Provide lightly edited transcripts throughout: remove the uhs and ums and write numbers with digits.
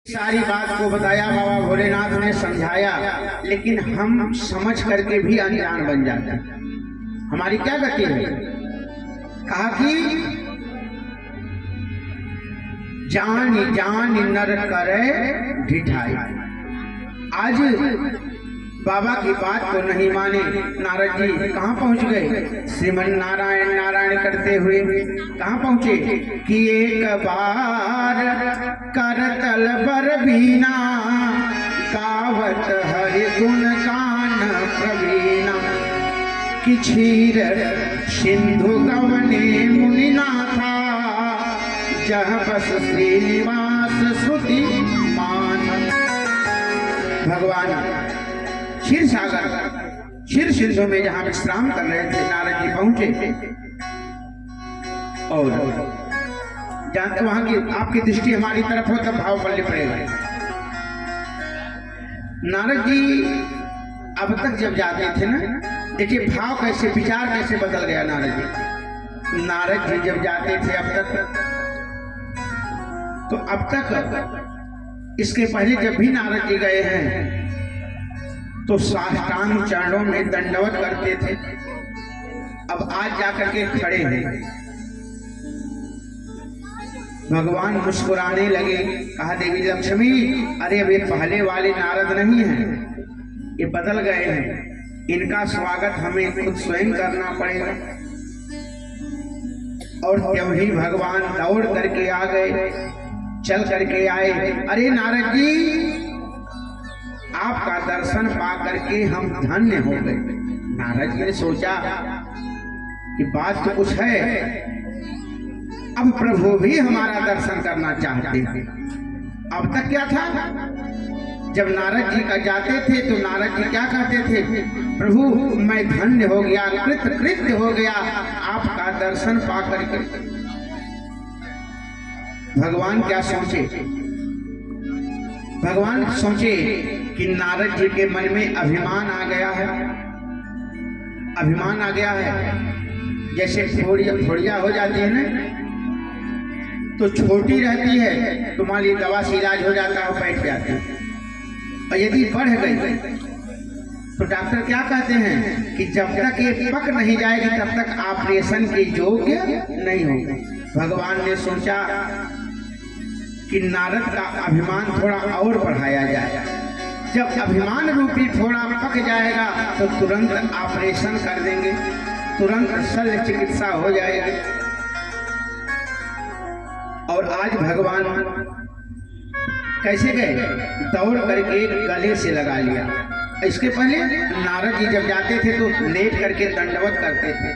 सारी बात को बताया, बाबा भोलेनाथ ने समझाया, लेकिन हम समझ करके भी अनजान बन जाते हैं। हमारी क्या गति है? कहा कि जान जान नर करे ढिठाई। आज बाबा की बात को नहीं माने नारद जी कहाँ पहुंच गए? श्रीमन नारायण नारायण करते हुए कहाँ पहुंचे कि एक बार करतल बर बीना गावत हरि गुण गान प्रवीणा कि क्षीर सिंधु गवने मुनिनाथा जह बस श्रीनिवास श्रुति मान। भगवान क्षीर सागर क्षीर सिंधु में जहां विश्राम कर रहे थे, नारद जी पहुंचे और जहां वहां की आपकी दृष्टि हमारी तरफ हो तब भाव पल्ले पड़ेगा। नारद जी अब तक जब जाते थे ना, देखिए भाव कैसे, विचार कैसे बदल गया नारद जी। नारद जी जब जाते थे अब तक, तो अब तक इसके पहले जब भी नारद जी गए हैं तो साष्टांग चरणों में दंडवत करते थे। अब आज जाकर के खड़े हैं। भगवान मुस्कुराने लगे, कहा देवी लक्ष्मी, अरे वे पहले वाले नारद नहीं हैं, ये बदल गए हैं, इनका स्वागत हमें खुद स्वयं करना पड़ेगा। और जब ही भगवान दौड़ करके आ गए, चल करके आए, अरे नारद जी आपका दर्शन पा करके हम धन्य हो गए। नारद जी ने सोचा कि बात तो कुछ है, अब प्रभु भी हमारा दर्शन करना चाहते हैं। अब तक क्या था, जब नारद जी का जाते थे तो नारद जी क्या कहते थे? प्रभु मैं धन्य हो गया, कृतकृत्य हो गया आपका दर्शन पा करके। भगवान क्या सोचे? भगवान सोचे कि नारद जी के मन में अभिमान आ गया है, अभिमान आ गया है। जैसे थोड़िया हो जाती है ना, तो छोटी रहती है तो मान ली दवा से इलाज हो जाता है, बैठ जाती है। और यदि बढ़ गई तो डॉक्टर क्या कहते हैं कि जब तक ये पक नहीं जाएगी तब तक ऑपरेशन के योग्य नहीं होगी। भगवान ने सोचा कि नारद का अभिमान थोड़ा और बढ़ाया जाए। जब अभिमान रूपी थोड़ा पक जाएगा तो तुरंत ऑपरेशन कर देंगे, तुरंत शल्य चिकित्सा हो जाएगी। और आज भगवान कैसे गए? दौड़ करके गले से लगा लिया। इसके पहले नारद जी जब जाते थे तो लेट करके दंडवत करते थे,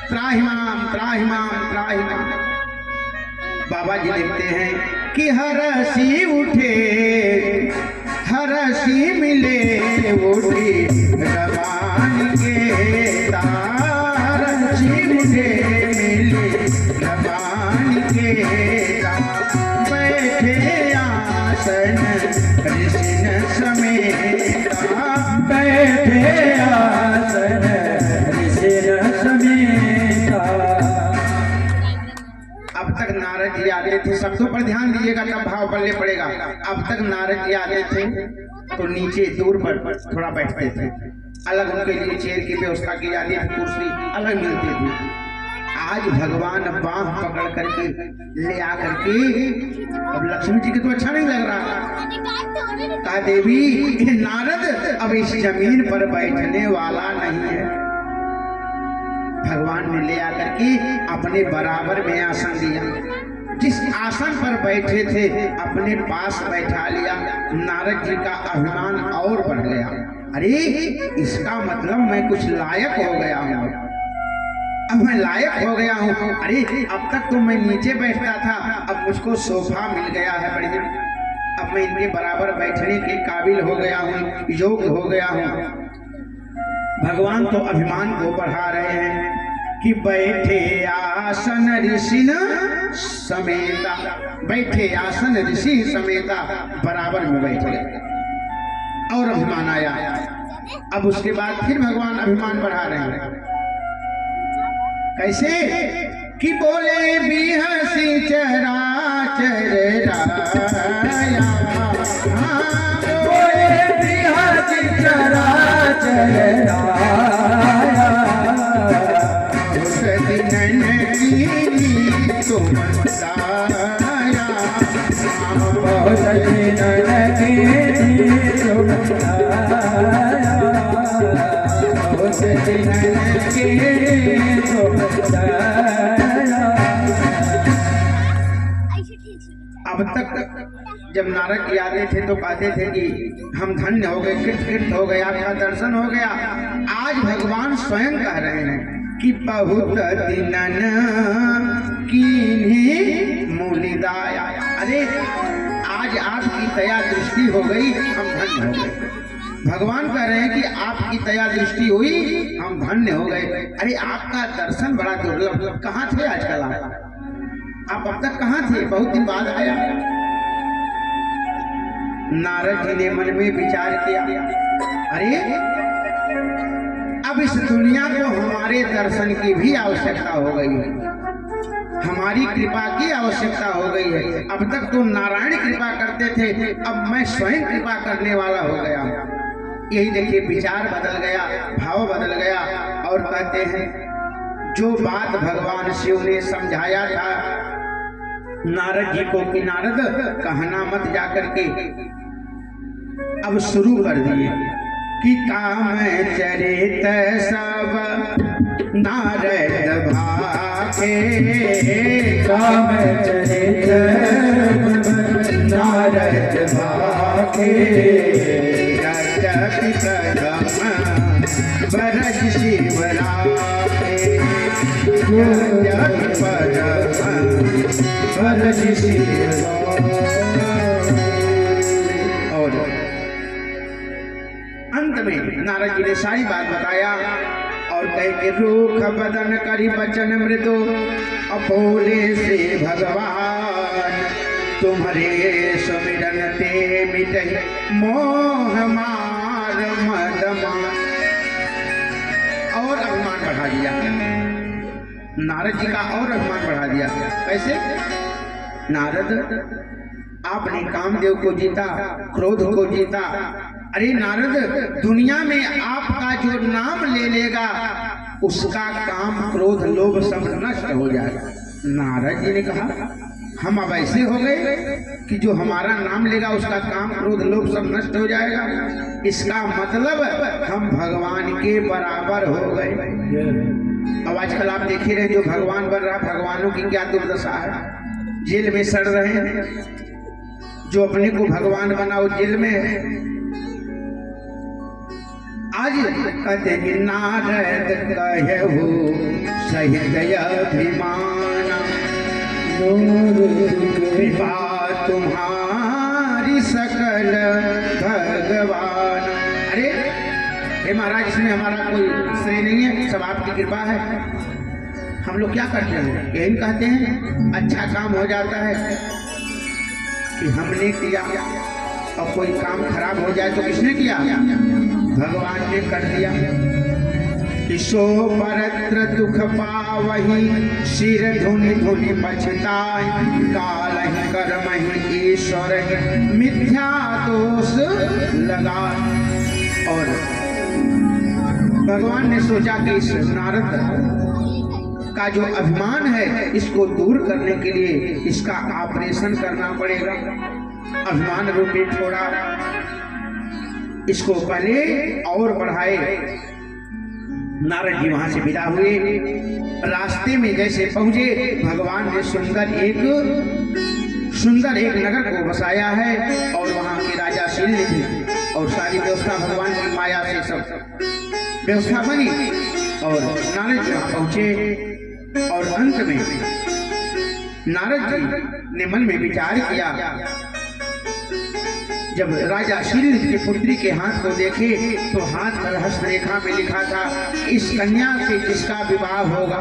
त्राहिमाम त्राहिमाम त्राहिमाम। बाबा जी लिखते हैं कि हरसी उठे हरसी मिले उठी रवान के तार, हरसी उठे मिले रवान के तार, बैठे आसन ऋषिन समेता, बैठे आसन ऋषिन समेता। अब तक नारद जी आते थे, शब्दों पर ध्यान दीजिएगा तब भाव पल्ले पड़ेगा। अब तक नारद जी आते थे तो नीचे दूर पर थोड़ा बैठते थे, अलग उनके लिए चेयर की व्यवस्था की जाती थी, कुर्सी अलग मिलती थी। आज भगवान बांह पकड़ करके ले आकर के, अब लक्ष्मी जी को तो अच्छा नहीं लग रहा, कहा देवी नारद अब इस जमीन पर बैठने वाला नहीं है। भगवान ने ले आकर के अपने बराबर में आसन दिया, जिस आसन पर बैठे थे अपने पास बैठा लिया। नारद जी का अभिमान और बढ़ गया, अरे इसका मतलब मैं कुछ लायक हो गया हूँ, अब मैं लायक हो गया हूँ। अरे अब तक तो मैं नीचे बैठता था, अब मुझको सोफा मिल गया है बढ़िया, अब मैं इनके बराबर बैठने के काबिल हो गया हूँ, योग्य हो गया हूँ। भगवान तो अभिमान को बढ़ा रहे हैं कि बैठे आसन ऋषि समेता, बैठे आसन ऋषि समेता, बराबर में बैठ गए और अभिमान आया। अब उसके बाद फिर भगवान अभिमान बढ़ा रहे हैं। कैसे? कि बोले भी हंसी चराचर राया, बोले भी हंसी चराचर राया, उस दिनन की तुम साया, बहुत दिनन की तुम साया, बहुत दिनन की तुम साया। अब तक जब नारद जी आते थे तो कहते थे कि हम धन्य हो गए, कृत हो गए, आपका दर्शन हो गया। आज भगवान स्वयं कह रहे हैं कि बहुत दिनन कीन्ही मूलिदाया, अरे आज आपकी दया दृष्टि हो गई, हम धन्य हो गए। भगवान कह रहे हैं कि आपकी दया दृष्टि हुई, हम धन्य हो गए। अरे आपका दर्शन बड़ा दुर्लभ, कहाँ थे आजकल आप अब तक कहाँ थे? बहुत दिन बाद आया। नारद जी ने मन में विचार किया, अरे अब इस दुनिया को हमारे दर्शन की भी आवश्यकता हो गई है, हमारी कृपा की आवश्यकता हो गई है। अब तक तो नारायण कृपा करते थे, अब मैं स्वयं कृपा करने वाला हो गया। यही देखिए विचार बदल गया, भाव बदल गया। और कहते हैं जो बात भगवान शिव ने समझाया था नारद जी को कि नारद कहना मत जाकर के, अब शुरू कर दिए कि काम चरित सब नारद भागे, काम चरित नारद भागे, जगत कदम बरज शिवरागे, जगत पदम बरज शिवरागे। और अंत में नारद जी ने सारी बात बताया और कहे कि रूख बदन करी बचन मृदु, अपोले से भगवान तुम्हारे सुमिरन ते मिटहि मोह मार मदमान। और अभिमान बढ़ा दिया नारद जी का, और अभिमान बढ़ा दिया। कैसे? नारद आपने कामदेव को जीता, क्रोध को जीता। अरे नारद दुनिया में आपका जो नाम ले लेगा उसका काम क्रोध लोभ सब नष्ट हो जाएगा। नारद जी ने कहा हम अब ऐसे हो गए कि जो हमारा नाम लेगा उसका काम क्रोध लोभ सब नष्ट हो जाएगा। इसका मतलब हम भगवान के बराबर हो गए। अब आजकल आप देख ही रहे जो भगवान बन रहा, भगवानों की क्या दुर्दशा है, जेल में सड़ रहे हैं। जो अपने को भगवान बना वो जेल में है। आज कहते कि नारद कहु सहित अभिमान, कृपा तुम्हारी सकल भगवान। अरे हे महाराज, इसमें हमारा कोई श्रेय नहीं है, सब आपकी कृपा है। हम लोग क्या करते हैं, यही कहते हैं अच्छा काम हो जाता है कि हमने किया, और कोई काम खराब हो जाए तो किसने किया? भगवान ने कर दिया। कि सो परत्र दुख पावही, सिर धुनि धुनि पछताए, काल ही कर्म ही ईश्वर ही मिथ्या दोष लगा। और भगवान ने सोचा कि इस नारद का जो अभिमान है इसको दूर करने के लिए इसका ऑपरेशन करना पड़ेगा। अभिमान रूपी थोड़ा इसको पहले और बढ़ाए। नारद जी वहां से विदा हुए। रास्ते में जैसे पहुंचे भगवान ने सुंदर एक नगर को बसाया है और वहां के राजा शिल्य थे और सारी व्यवस्था भगवान की माया से सब व्यवस्था बनी। और नारद जी वहां पहुंचे और अंत में नारद जी ने मन में विचार किया। जब राजा शिल्य की पुत्री के हाथ को देखे तो हाथ पर हस्तरेखा में लिखा था इस कन्या से जिसका विवाह होगा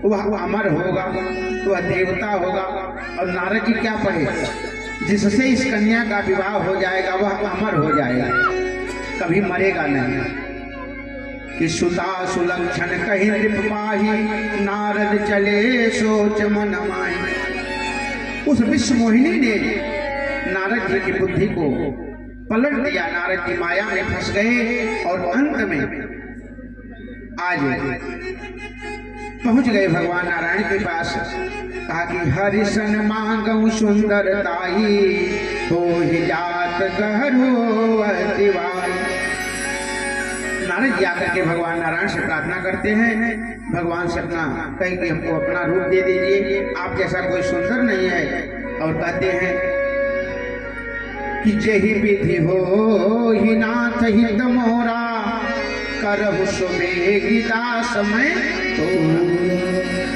वह अमर होगा, वह देवता होगा। और नारद जी क्या पढ़े, जिससे इस कन्या का विवाह हो जाएगा वह अमर हो जाएगा, कभी मरेगा नहीं। कि सुता सुलक्षण कही नृप पाही, नारद चले सोच मन माही। उस विश्व मोहिनी ने नारद जी की बुद्धि को पलट दिया। नारद जी माया में फंस गए और अंत में आज पहुंच गए भगवान नारायण के पास। कहा कि हरिशन मांगऊ सुंदरताई, हो ही जात गहरो अतिवाई। नारद जी आकर के भगवान नारायण से प्रार्थना करते हैं, भगवान से अपना कहीं कि हमको अपना रूप दे दीजिए, आप जैसा कोई सुंदर नहीं है। और कहते हैं कि जही विधि हो ही नाथ हित मोरा, करहु सुबेगी दास मैं तो।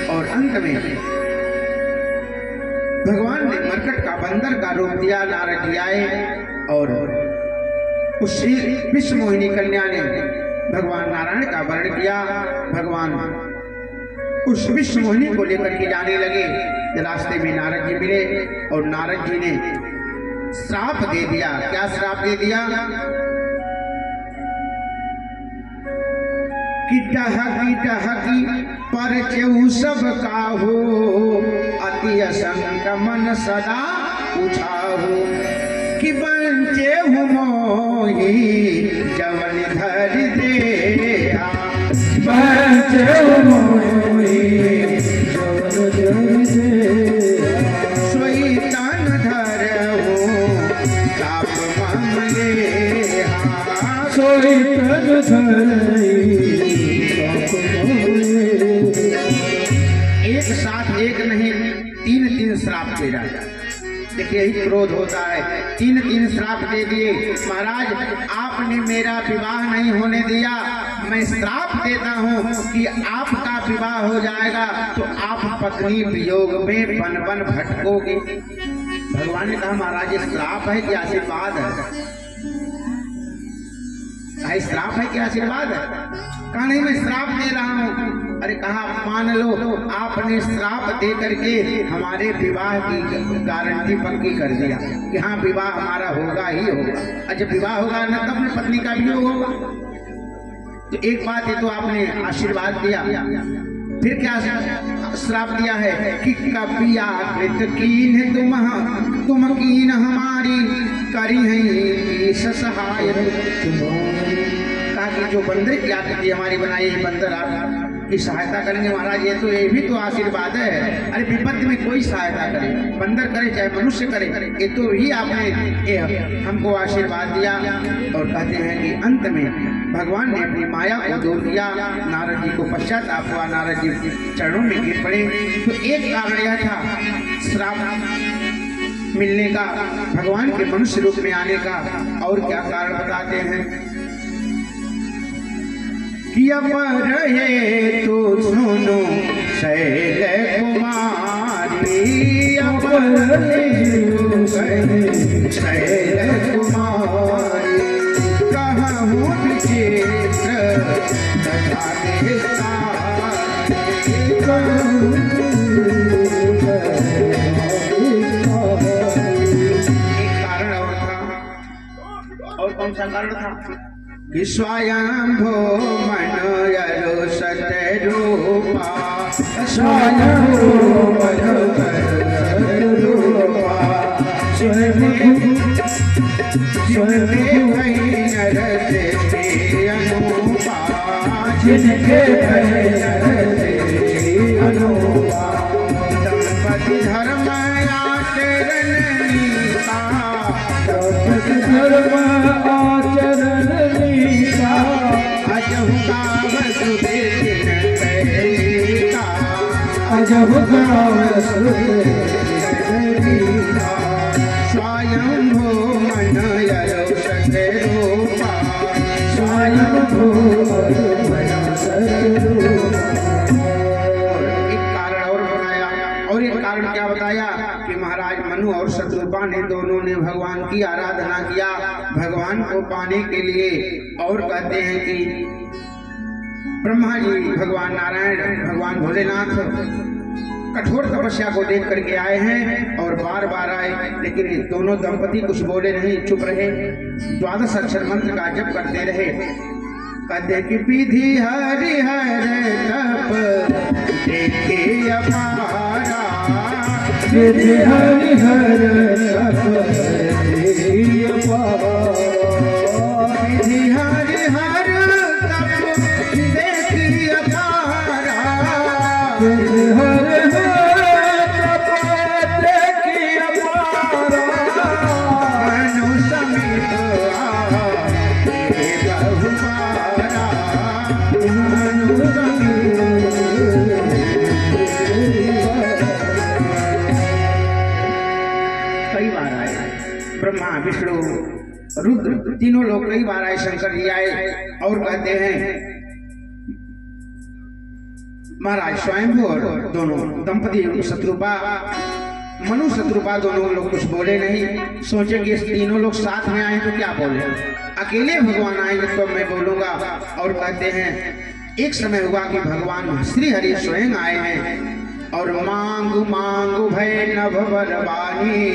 और अंत में भगवान ने मरकट का बंदर का रूप दिया। नारद जी आए और उस विश्व मोहिनी कन्या ने भगवान नारायण का वर्ण किया। भगवान उस विश्व मोहिनी को लेकर के जाने लगे। रास्ते में नारद जी मिले और नारद जी ने श्राप दे दिया। क्या श्राप दे दिया? कि डहकी पर चेऊ सब काहो, अति असंग मन सदा उछाहो। कि बंचे हूँ मोही जवन धर दे, बंचे हूँ मोही जवन धर दे। सोई तन धरहु ताप मामले, सोई तन धरई। एक साथ एक नहीं, तीन श्राप दे रहा है। देखिए यही क्रोध होता है। तीन श्राप दे दिए। महाराज आपने मेरा विवाह नहीं होने दिया, मैं श्राप देता हूँ कि आपका विवाह हो जाएगा तो आप पत्नी वियोग में बन बन भटकोगे। भगवान ने कहा महाराज ये श्राप है कि आशीर्वाद है? श्राप है कि आशीर्वाद है? कहा नहीं मैं श्राप दे रहा हूँ। अरे कहा मान लो आपने श्राप दे करके हमारे विवाह की गारंटी पक्की कर दिया कि हाँ विवाह हमारा होगा ही होगा। अच्छा विवाह होगा ना तब न पत्नी का वियोग होगा। तो एक बात है तो आपने आशीर्वाद दिया, फिर क्या श्राप दिया है कि कपिया कृत कीन तुम कीन हमारी, करी है सहाय। कहा कि जो बंदर की आकृति हमारी बनाई है, बंदर की सहायता करेंगे। महाराज ये भी तो आशीर्वाद है। अरे विपत्ति में कोई सहायता करे, बंदर करे चाहे मनुष्य करे, ये तो ही आपने हमको आशीर्वाद दिया। और कहते हैं कि अंत में भगवान ने अपनी माया को दूर किया। नारद जी को पश्चाताप हुआ, नारद जी चरणों में गिर पड़े। तो एक कारण यह था श्राप मिलने का, भगवान के मनुष्य रूप में आने का। और क्या कारण बताते हैं कि अपर है तो सुनो शैल कुमारी, अपर है शैल कुमारी, कहूँ विचित्र तथा एक कारण और था। और कौन सा कारण था? कि स्वयंभो मनोयरो सतरूपा, स्वयंभो मनोयरो जिनके अनुपा, दंपति धर्म आचरण नीता, दंपति धर्म आचरण नीता, अजहु गावस दिन कहलीता, अजहु गावस स्वयंभो मनोयरो सतरूपा, स्वयंभो मनोयरो सतरूपा। एक कारण और बताया। और एक कारण क्या बताया कि महाराज मनु और शत्रुपा ने दोनों ने भगवान की आराधना किया भगवान को पाने के लिए। और कहते हैं कि ब्रह्मा जी, भगवान नारायण, भगवान भोलेनाथ कठोर तपस्या को देख करके आए हैं और बार बार आए, लेकिन दोनों दंपति कुछ बोले नहीं, चुप रहे, 12 अक्षर मंत्र का जप करते रहे। कदक विधि हरिहर तप देखे अपारा विधि हरिहर तप देखे अपारा विधि हरिहर तप देखे अपारा विधि हरिहर तप देखे अपारा मनु समित बहुमारा मनु कई बार आए ब्रह्मा विष्णु रुद्र तीनों लोग कई बार आए, शंकर जी आए और कहते हैं महाराज स्वयंभू और दोनों दंपति शत्रुपा मनु शत्रुपा दोनों लोग कुछ बोले नहीं, सोचे कि तीनों लोग साथ में आए तो क्या बोले, अकेले भगवान आएंगे तो मैं बोलूंगा। और कहते हैं एक समय हुआ कि भगवान श्री हरि स्वयं आए हैं और मांगु मांगु भय नभ बरवानी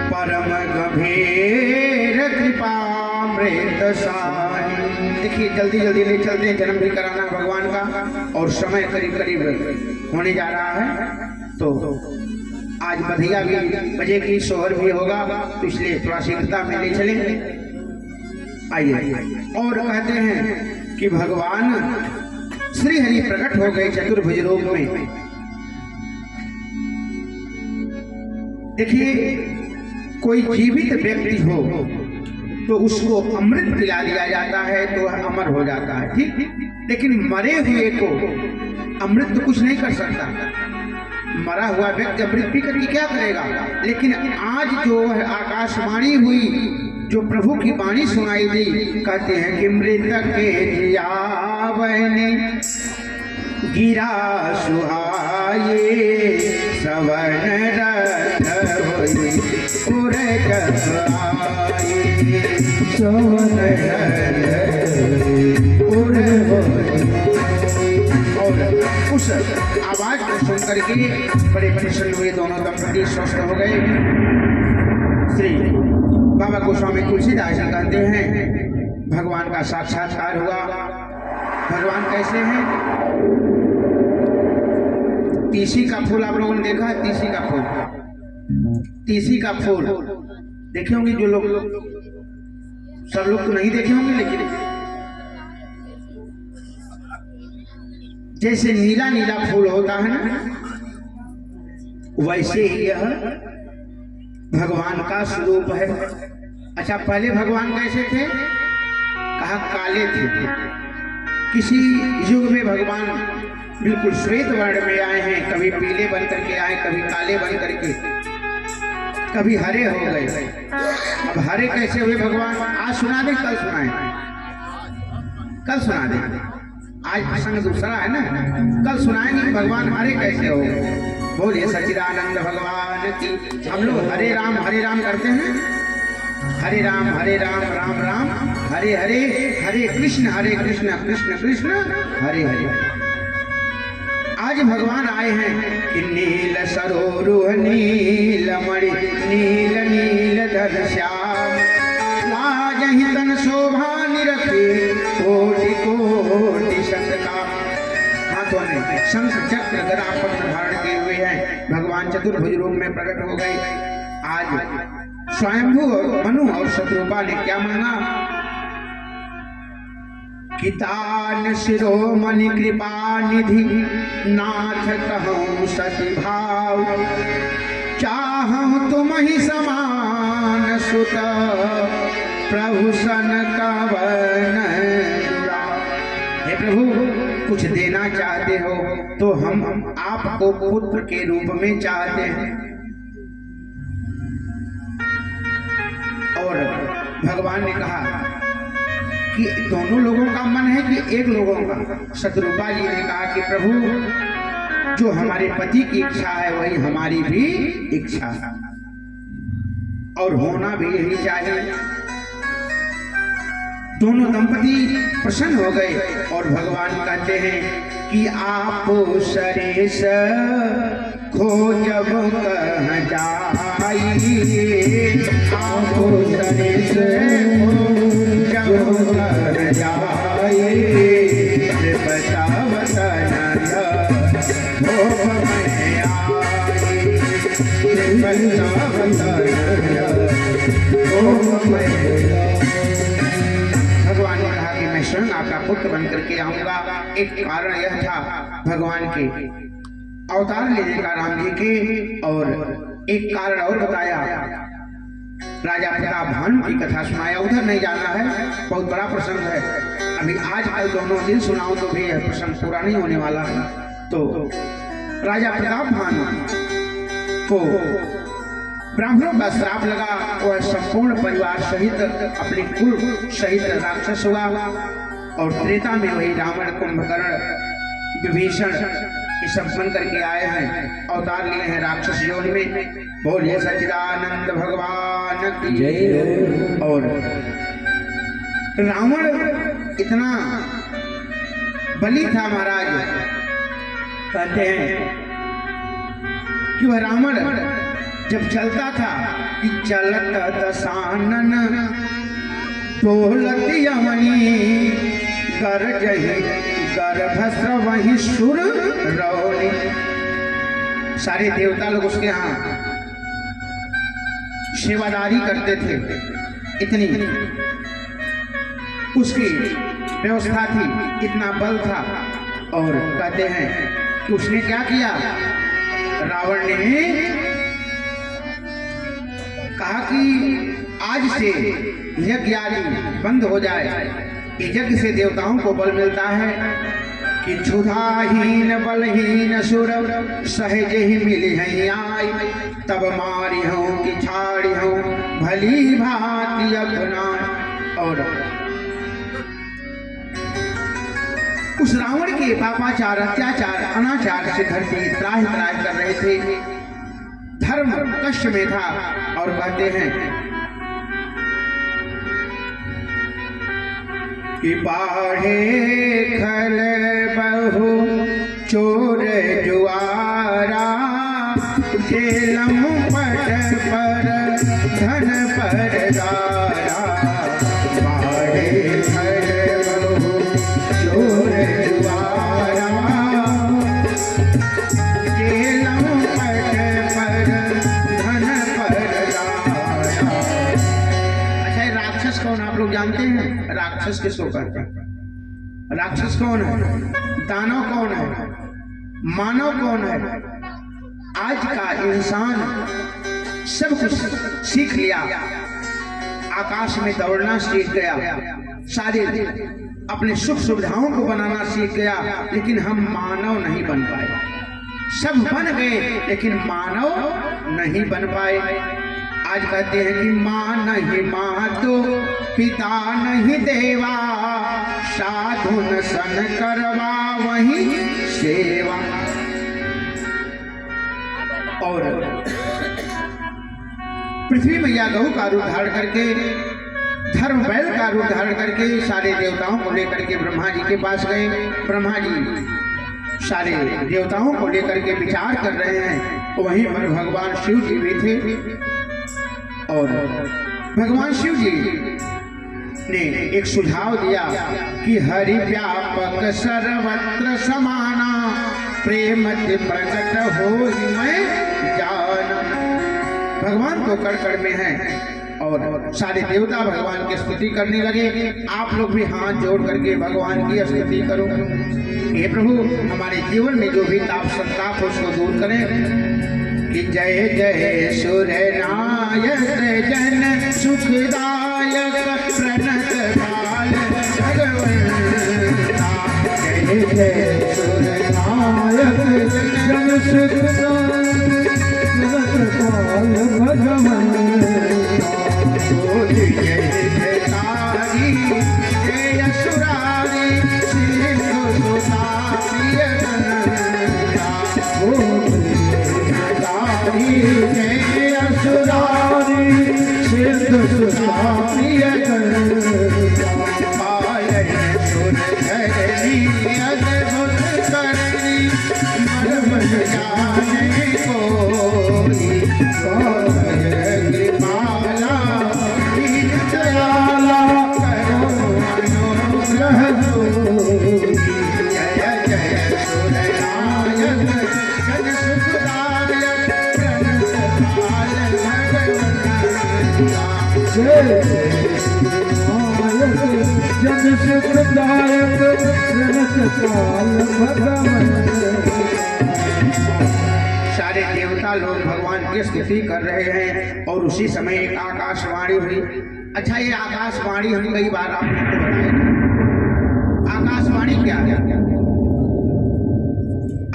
परम गंभीर कृपा मृत सानी। देखिए जल्दी जल्दी ले चलते हैं, जन्म भी कराना भगवान का और समय करीब करीब होने जा रहा है, तो आज बधिया भी बजे की सोहर भी होगा, तो इसलिए थोड़ा शीघ्रता में ले चलेंगे। आइए और कहते हैं कि भगवान श्री हरि प्रकट हो गए चतुर्भुज रूप में। देखिए कोई जीवित व्यक्ति हो तो उसको अमृत पिला दिया जाता है तो वह अमर हो जाता है, ठीक, लेकिन मरे हुए को अमृत तो कुछ नहीं कर सकता। मरा हुआ व्यक्ति अमृत पी करके क्या करेगा। लेकिन आज जो आकाशवाणी हुई, जो प्रभु की वाणी सुनाई दी, कहते हैं कि मृतक के जियावने गिरा सुहाये सवन रथ होई उरे जग आए सवन रथ उरे और उस आवाज को सुनकर के बड़े प्रसन्न हुए दोनों दंपति स्वस्थ हो गए। श्री बाबा गोस्वामी तुलसीदास जी कहते हैं भगवान का साक्षात्कार हुआ। भगवान कैसे हैं। तीसी का फूल आप लोगों ने देखा है, तीसी का फूल, तीसी का फूल देखे होंगे जो लोग, सब लोग तो नहीं देखे होंगे, लेकिन जैसे नीला नीला फूल होता है ना, वैसे ही यह भगवान का स्वरूप है। अच्छा पहले भगवान कैसे थे, कहा काले थे। किसी युग में भगवान बिल्कुल श्वेत वर्ण में आए हैं, कभी पीले बन करके आए, कभी काले बन करके, कभी हरे हो गए। अब हरे कैसे हुए भगवान, आज सुना दे कल सुनाए, कल सुना दे, आज प्रसंग दूसरा है ना, कल सुनाएंगे भगवान हरे कैसे हो गए। बोलिए सच्चिदानंद भगवान की। हम लोग हरे राम करते हैं, हरे राम राम राम हरे हरे, हरे कृष्ण कृष्ण कृष्ण हरे हरे। आज भगवान आए हैं कि नील सरोरुह नील मणि नील नील धर श्याम लाजहि तन शोभा निरखे कोटि कोटि शंख का। हाथों में शंख चक्र गदा पद्म धारण किए हुए हैं, भगवान चतुर्भुज रूप में प्रकट हो गए। आज स्वयंभू मनु और शत्रुपा ने क्या मांगा कि तान शिरोमणि कृपा निधि नाथ कहूँ सति भाव चाहूँ तुम ही समान सुत प्रभु सन कवन। हे प्रभु कुछ देना चाहते हो तो हम आपको पुत्र के रूप में चाहते हैं। और भगवान ने कहा कि दोनों लोगों का मन है कि एक लोगों का। शत्रुपा जी ने कहा कि प्रभु जो हमारे पति की इच्छा है वही हमारी भी इच्छा है और होना भी यही चाहिए। दोनों दंपति प्रसन्न हो गए और भगवान कहते हैं कि आप सरेस खोजब कह जाइए, आप सरेस खोजब ओम मैं भगवान ने कहा कि मैं स्वयं आपका पुत्र बन करके आऊंगा। एक कारण यह था भगवान के अवतार लेने का राम जी के, और एक कारण और बताया, राजा प्रताप भानु की कथा सुनाया। उधर नहीं जाना है, बहुत बड़ा प्रसंग है। अभी आज कल दोनों दिन सुनाऊं तो भी यह प्रसंग पूरा नहीं होने वाला है। तो राजा प्रताप भानु को ब्राह्मणों का श्राप लगा, वह संपूर्ण परिवार सहित अपने कुल सहित राक्षस हुआ। और त्रेता में वही रावण, कुंभकर्ण, विभीषण ये सब बन करके आए हैं, अवतार लिए हैं राक्षस योनि में। बोलिए सच्चिदानंद भगवान की जय। और रावण इतना बली था महाराज, कहते हैं कि वह रावण जब चलता था कि चलत दशानन बोलत यमनी गरजहि गर्भस्र वही सुर रौनी। सारे देवता लोग उसके यहाँ सेवादारी करते थे, इतनी उसकी व्यवस्था थी, इतना बल था। और कहते हैं कि उसने क्या किया, रावण ने कहा कि आज से यज्ञ आदि बंद हो जाए। यज्ञ से देवताओं को बल मिलता है कि क्षुधाहीन बलहीन सुर सहज ही मिली है आई, तब मारी हूँ कि छाड़ी हूँ भली भांति अपना। और उस रावण के पापाचार, अत्याचार, अनाचार से धरती त्राहि त्राहि कर रहे थे, धर्म कष्ट में था। और कहते हैं कि बाढ़े खल बहु चोर जुआरा, जेलम पट पर धन पर दारा। बाढ़े खल बहु चोर जुआरा, जेलम पट पर धन पर दारा। अच्छा, राक्षस कौन आप लोग जानते हैं? राक्षस किसको कहते हैं? राक्षस कौन है? दानव कौन है? मानव कौन है? आज का इंसान सब कुछ सीख लिया, आकाश में दौड़ना सीख गया, सारे अपने सुख सुविधाओं को बनाना सीख गया, लेकिन हम मानव नहीं बन पाए। सब बन गए लेकिन मानव नहीं बन पाए। आज कहते हैं कि माँ नहीं मातो पिता नहीं देवा, साधुन सन करवा वही सेवा। और पृथ्वी मैया गौ का रूप धारण करके, धर्म बैल का रूप धारण करके सारे देवताओं को लेकर के ब्रह्मा जी के पास गए। ब्रह्मा जी सारे देवताओं को लेकर के विचार कर रहे हैं। वहीं पर भगवान शिव जी भी थे। और भगवान शिव जी ने एक सुझाव दिया कि हरि व्यापक सर्वत्र समाना, प्रेम प्रकट हो मैं जाना। भगवान तो कड़ में है। और सारे देवता भगवान की स्तुति करने लगे। आप लोग भी हाथ जोड़ करके भगवान की स्तुति करो। हे प्रभु, हमारे जीवन में जो भी ताप संताप हो उसको दूर करें। कि जय जय सुर नायक जन सुखदायक प्रणत बाल भगवंता। जय जय सुर नायक जन सुखदायक प्रणत बाल भगवंता। बोलिए जयकारी जय असुरारी सिंधु सुता प्रिय गंगा। जय असुरारी सिंधु सुता प्रिय गंगा। पालन सुर धरणी अद्भुत करनी, मन मन जाने कोई कृपाला दयाला करो अनुग्रह जोगी। जय जय सुर नायक जन सुखदायक प्रणत बाल भगवंता। जय जन सुखदायक रमत काल भगवन। सारे देवता लोग भगवान की स्तुति कर रहे हैं और उसी समय एक आकाशवाणी हुई। अच्छा, ये आकाशवाणी हम कई बार आप लोग को बताए। आकाशवाणी क्या है?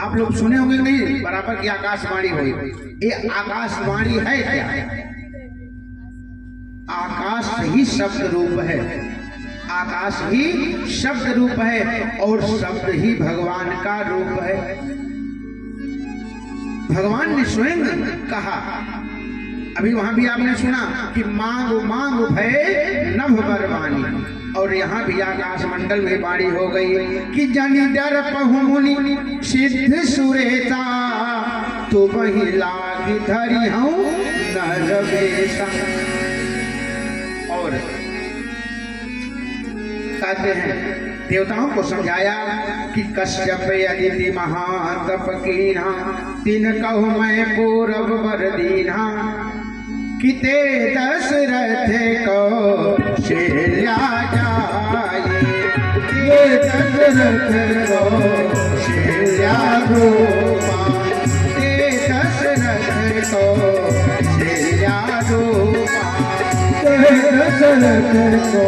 आप लोग सुने होंगे नहीं बराबर की आकाशवाणी हुई। ये आकाशवाणी है क्या? आकाश ही शब्द रूप है, आकाश ही शब्द रूप है और शब्द ही भगवान का रूप है। भगवान ने स्वयं कहा, अभी वहां भी आपने सुना कि मांगो मांगो भय नभ बरवानी, और यहाँ भी आकाश मंडल में वाणी हो गई कि जनि डर पहु मुनि सिद्ध सुरेता, तो वही लाग धरी हूँ नर बेसा। और कहते हैं देवताओं को समझाया कि कश्यप यदि महातप कीना, तिन कहु मैं पूरब वर दीना, किते दशरथ को शेल्या जाए, ये दशरथ को शेल्या रूपा, ये दशरथ को शेल्या रूपा, दशरथ को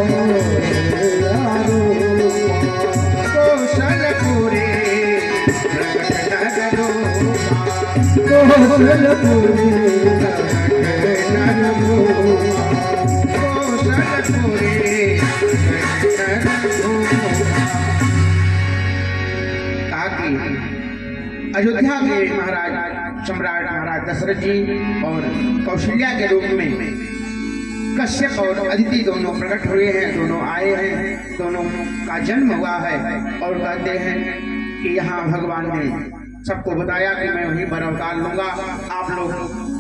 कौशलपुरे नगर रूपा, कौशलपुरी नगर रूपा, कौशलपुरे नगर रूपा। कहा कि अयोध्या के महाराज सम्राट महाराज दशरथ जी और कौशल्या के रूप में कश्यप और अदिति दोनों प्रकट हुए हैं, दोनों आए हैं, दोनों का जन्म हुआ है। और कहते हैं कि यहाँ भगवान ने सबको बताया कि मैं वहीं पर अवतार लूंगा, आप लोग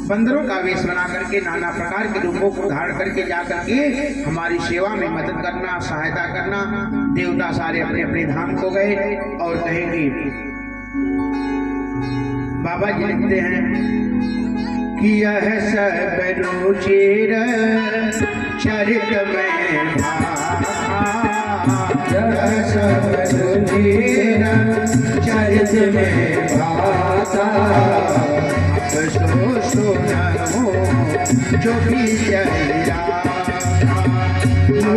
बंदरों का वेश बना करके नाना प्रकार के रूपों को धारण करके जा करके हमारी सेवा में मदद करना, सहायता करना। देवता सारे अपने अपने धाम को गए और कहेंगे, बाबा जी लिखते हैं कि यह सब रुचिर चरित में सब रुचिर चरित में भाता, सो सुनो जो भी चेहरा, सो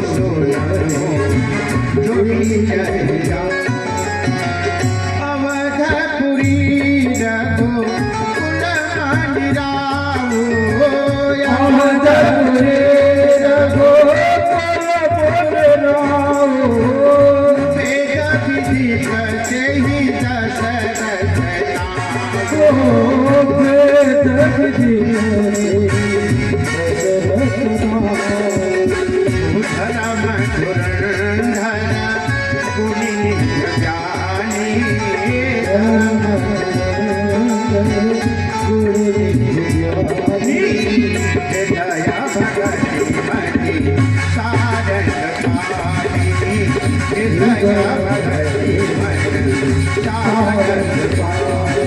सुनो जो भी चेहरा। अवधपुरी रघु अवधपुरी रघु वेद विधि करते ही दशरथ धर्म धुरंधर गुणी ज्ञानी, दया भगति मति सारंग पानी, दया भगति मति सारंग पानी,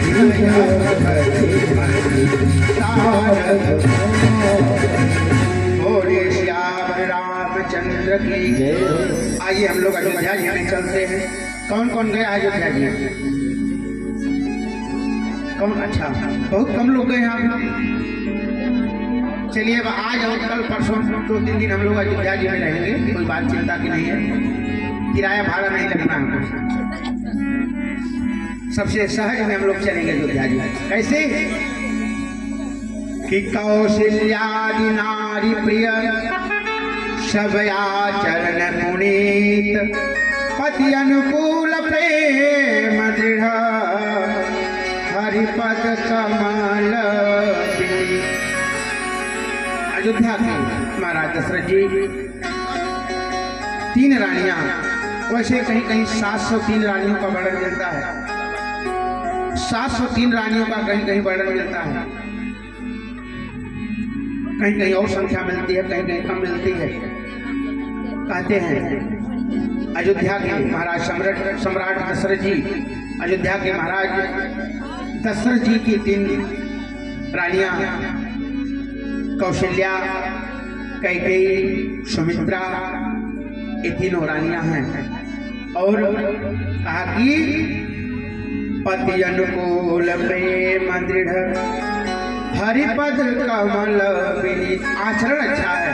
दया भगति मति सारंग पानी। बोले श्याम रामचंद्र की जय। आइए हम लोग अयोध्या जी में चलते हैं। कौन कौन गए अयोध्या जी? कौन? अच्छा, बहुत कम लोग गए हैं। चलिए अब आज और कल परसों 2-3 दिन हम लोग अयोध्या जी में रहेंगे, कोई बात चिंता की नहीं है। किराया भाड़ा नहीं लगना हमको, सबसे सहज में हम लोग चलेंगे अयोध्या जी। कैसे कि कौशल्यादि नारी प्रिय सब आचरण पुनीत, पति अनुकूल प्रेम दृढ़ हरिपद कमल। अयोध्या के महाराज दशरथ जी 3 रानियां, वैसे कहीं कहीं 703 रानियों का वर्णन मिलता है, 703 रानियों का कहीं कहीं वर्णन मिलता है, कहीं कहीं और संख्या मिलती है, कहीं कहीं कम मिलती है। कहते हैं अयोध्या के महाराज सम्राट दशरथ जी, अयोध्या के महाराज दशरथ जी की 3 रानियां कौशल्या, कैकेयी, सुमित्रा, ये तीनों रानियां हैं। और कहा कि पति अनुकूल प्रेम दृढ़ हरिपद कमल विनीत। आचरण अच्छा है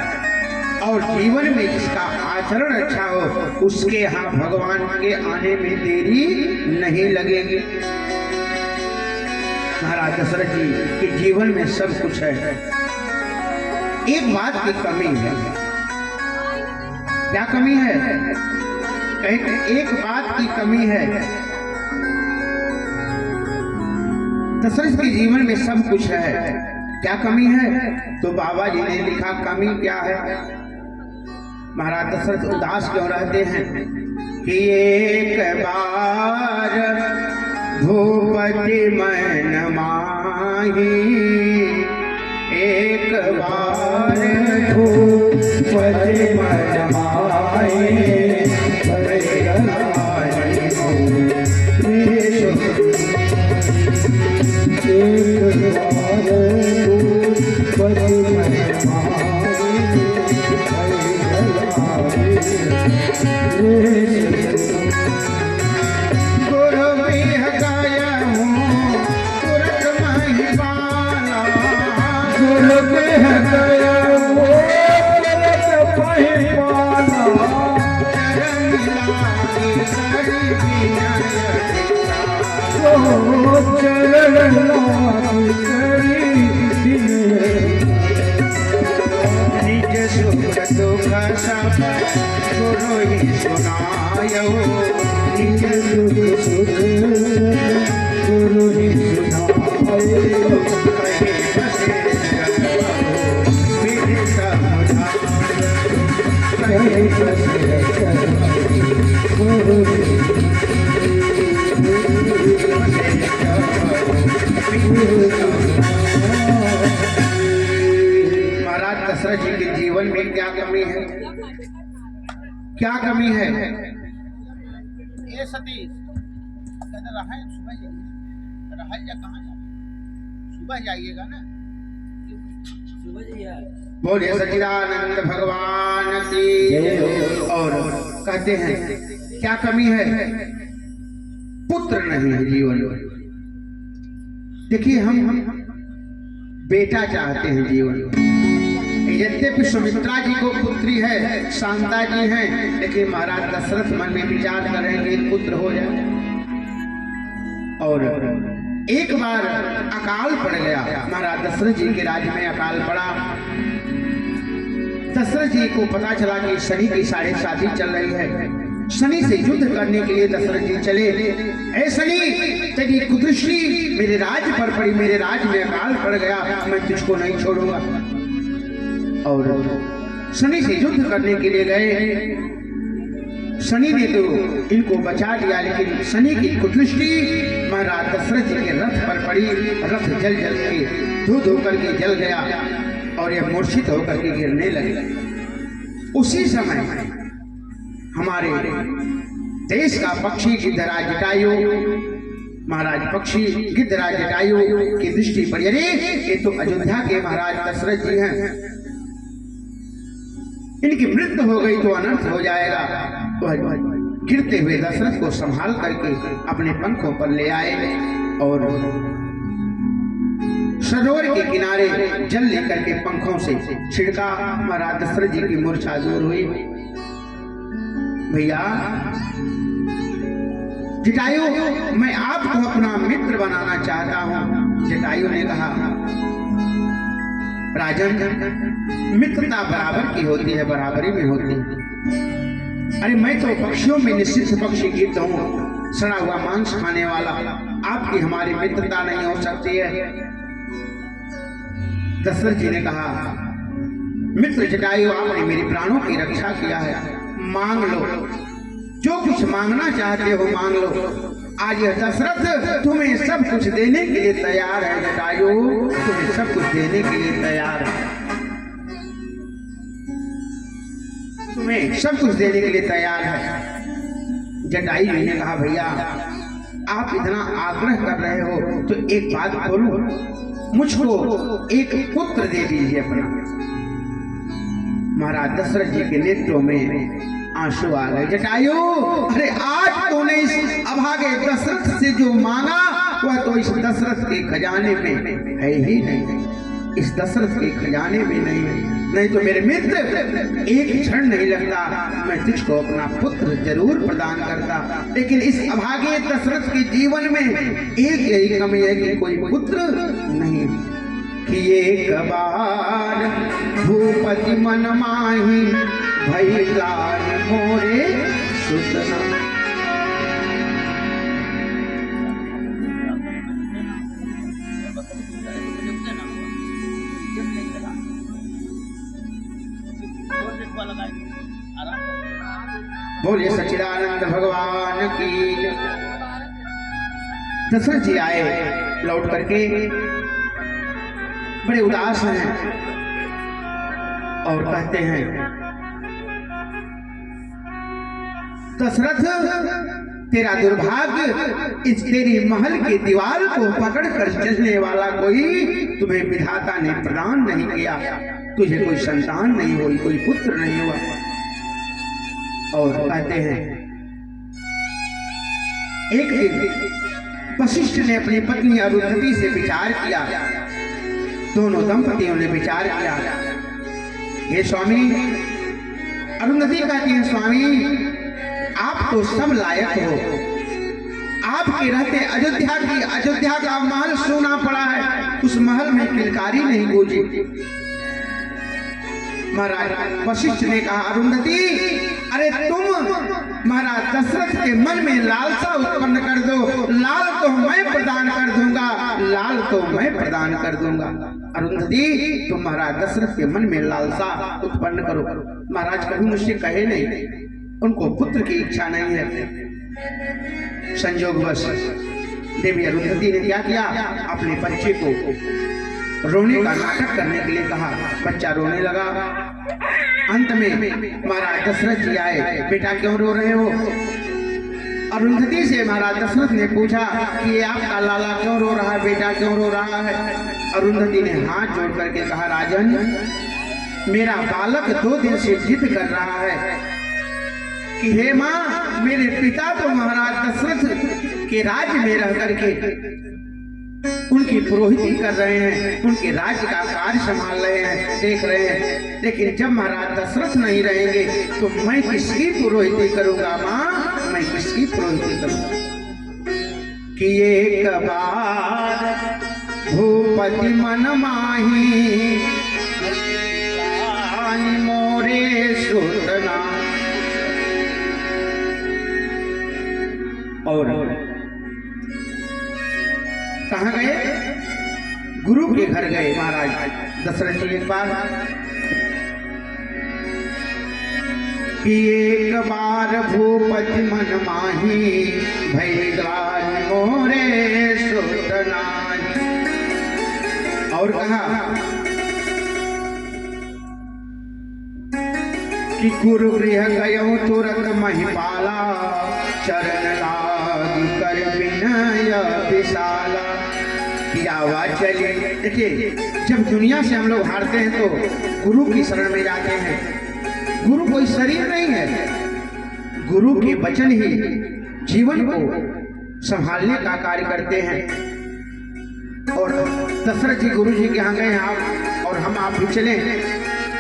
और जीवन में जिसका आचरण अच्छा हो उसके यहाँ भगवान के आने में देरी नहीं लगेगी। महाराज दशरथ जी के जीवन में सब कुछ है, एक बात की कमी है। क्या कमी है? एक बात की कमी है। दशरथ के जीवन में सब कुछ है, क्या कमी है? तो बाबा जी ने लिखा कमी क्या है। महाराज दशरथ उदास क्यों रहते हैं कि एक बार भूपति मन माही, एक बार भूपति मन माही, निज सुख दुख सब गुरु ही सुनायो, निज सुख गुरु ही सुनायो। महाराज दशरथ जी के जीवन में क्या कमी है? क्या कमी है? ये सतीश सुबह जाइए, कहाँ सुबह जाइएगा ना, बोलिए सच्चिदानंद भगवान की। और कहते हैं क्या कमी है? पुत्र नहीं है जीवन में। देखिए हम बेटा चाहते हैं जीवन में। यद्यपि सुमित्रा जी को पुत्री है, शांता जी हैं, लेकिन महाराज दशरथ मन में विचार करेंगे पुत्र हो जाए। और एक बार अकाल पड़ गया, महाराज दशरथ जी के राज्य में अकाल पड़ा। दशरथ जी को पता चला कि शनि की साढ़े शादी चल रही है। शनि से युद्ध करने के लिए दशरथ जी चले। ऐ शनि, तेरी कुदृष्टि मेरे राज्य पर पड़ी, मेरे राज्य में अकाल पड़ गया, मैं तुझको नहीं छोड़ूंगा। और शनि से युद्ध करने के लिए गए। शनि ने तो इनको बचा लिया, लेकिन शनि की कुदृष्टि महाराज दशरथ जी के रथ पर पड़ी। रथ जल जल के धो करके जल गया और यह मूर्छित होकर के गिरने लगे। उसी समय हमारे देश का पक्षी गिद्धराज जटायु, महाराज पक्षी गिद्धराज जटायु की दृष्टि पड़ी। अरे ये तो अयोध्या के महाराज दशरथ जी हैं, इनकी मृत्यु हो गई तो अनर्थ हो जाएगा। तो गिरते हुए दशरथ को संभाल करके अपने पंखों पर ले आए और सरोवर के किनारे जल लेकर के पंखों से छिड़का। महाराज दशरथ जी की मूर्छा दूर हुई। भैया जटायु, मैं आपको अपना मित्र बनाना चाहता हूं। जटायु ने कहा, राजन, मित्रता बराबर की होती है, बराबरी में होती है। अरे मैं तो पक्षियों में निश्चित पक्षी गिद्ध हूं, सड़ा हुआ मांस खाने वाला। आपकी हमारी मित्रता नहीं हो सकती है। दशरथ जी ने कहा, मित्र जटायु, आपने मेरे प्राणों की रक्षा किया है, मांग लो, जो कुछ मांगना चाहते हो मांग लो। आज यह दशरथ तुम्हें सब कुछ देने के लिए तैयार है। जटायु तुम्हें सब कुछ देने के लिए तैयार है, तुम्हें सब कुछ देने के लिए तैयार है। जटायु ने कहा, भैया आप इतना आग्रह कर रहे हो तो एक बात बोलूं। मुझको एक पुत्र दे दीजिए अपना। महाराज दशरथ जी के नेत्रों में आंसू आ गए। जटायु, अरे आज तूने इस अभागे दशरथ से जो मांगा वह तो इस दशरथ के खजाने में है ही नहीं, इस दशरथ के खजाने में नहीं है। नहीं तो मेरे मित्र एक क्षण नहीं लगता मैं तुझको अपना पुत्र जरूर प्रदान करता, लेकिन इस अभागे दशरथ के जीवन में एक यही कमी है कि कोई पुत्र नहीं। कि एक बार भूपति मन माही भई लाल मोरे सुतना। बोलिए सच्चिदानंद भगवान की। दशरथ जी आए लौट करके, बड़े उदास हैं और कहते हैं, दशरथ तेरा दुर्भाग्य, इस तेरी महल की दीवार को पकड़कर चलने वाला कोई तुम्हें विधाता ने प्रदान नहीं किया। तुझे कोई संतान नहीं हुई, कोई पुत्र नहीं हुआ। और कहते हैं, एक दिन वशिष्ठ ने अपनी पत्नी अरुंधति से विचार किया। दोनों दंपतियों ने विचार किया, हे स्वामी। अरुंधति कहती है, स्वामी आप तो सब लायक हो, आपके रहते अयोध्या का महल सोना पड़ा है, उस महल में किलकारी नहीं गूंजी। महाराज वशिष्ठ ने कहा, अरुंधति अरे तुम महाराज दशरथ के मन में लालसा उत्पन्न कर दो, लाल तो मैं प्रदान कर दूंगा, लाल तो मैं प्रदान कर दूंगा। अरुंधति तुम महाराज दशरथ के मन में लालसा उत्पन्न करो। महाराज कभी मुझसे कहे नहीं, उनको पुत्र की इच्छा नहीं है। संयोगवश देवी अरुंधति ने क्या किया, अपने बच्चे को रोने का नाटक करने के लिए कहा। बच्चा रोने लगा। अंत में महाराज दशरथ जी आए, बेटा क्यों रो रहे हो? अरुंधति से महाराज दशरथ ने पूछा कि ये आपका लाला क्यों रो रहा है, बेटा क्यों रो रहा है? अरुंधति ने हाथ जोड़ करके कहा, राजन मेरा बालक 2 दिन से जिद कर रहा है कि हे माँ, मेरे पिता तो महाराज दशरथ के राज्य में रह करके उनकी पुरोहिती कर रहे हैं, उनके राज्य का कार्य संभाल रहे हैं, देख रहे हैं, लेकिन जब महाराज दशरथ नहीं रहेंगे तो मैं किसकी पुरोहिती करूंगा माँ, मैं किसकी पुरोहिती करूंगा? कि एक बार भूपति मन माही मोरे सुतना। और कहाँ गए? गुरु के घर गए महाराज दशरथ जी एक बार। कि एक बार भूपति मन माही भई ग्लानि मोरे सुतना। और कहा कि गुरु गृह गयो तुरंत महिपाला, चरण लाग कर विनय विशाला। की आवाज चली। देखिए, जब दुनिया से हम लोग हारते हैं तो गुरु की शरण में जाते हैं। गुरु कोई शरीर नहीं है, गुरु के वचन ही जीवन को संभालने का कार्य करते हैं। और दशरथ जी गुरु जी के यहाँ गए आप और हम आप भी चले।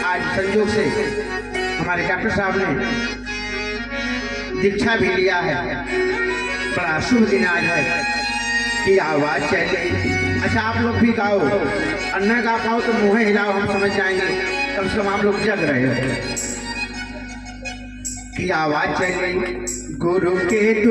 आज संयोग से हमारे डॉक्टर साहब ने दीक्षा भी लिया है, बड़ा शुभ दिन आज है। की आवाज चली। अच्छा आप लोग भी गाओ, अन्ना गा पाओ तो मुँह हिलाओ, हम समझ जाएंगे, कम से कम आप लोग जग रहे हो। की आवाज चली। गुरु के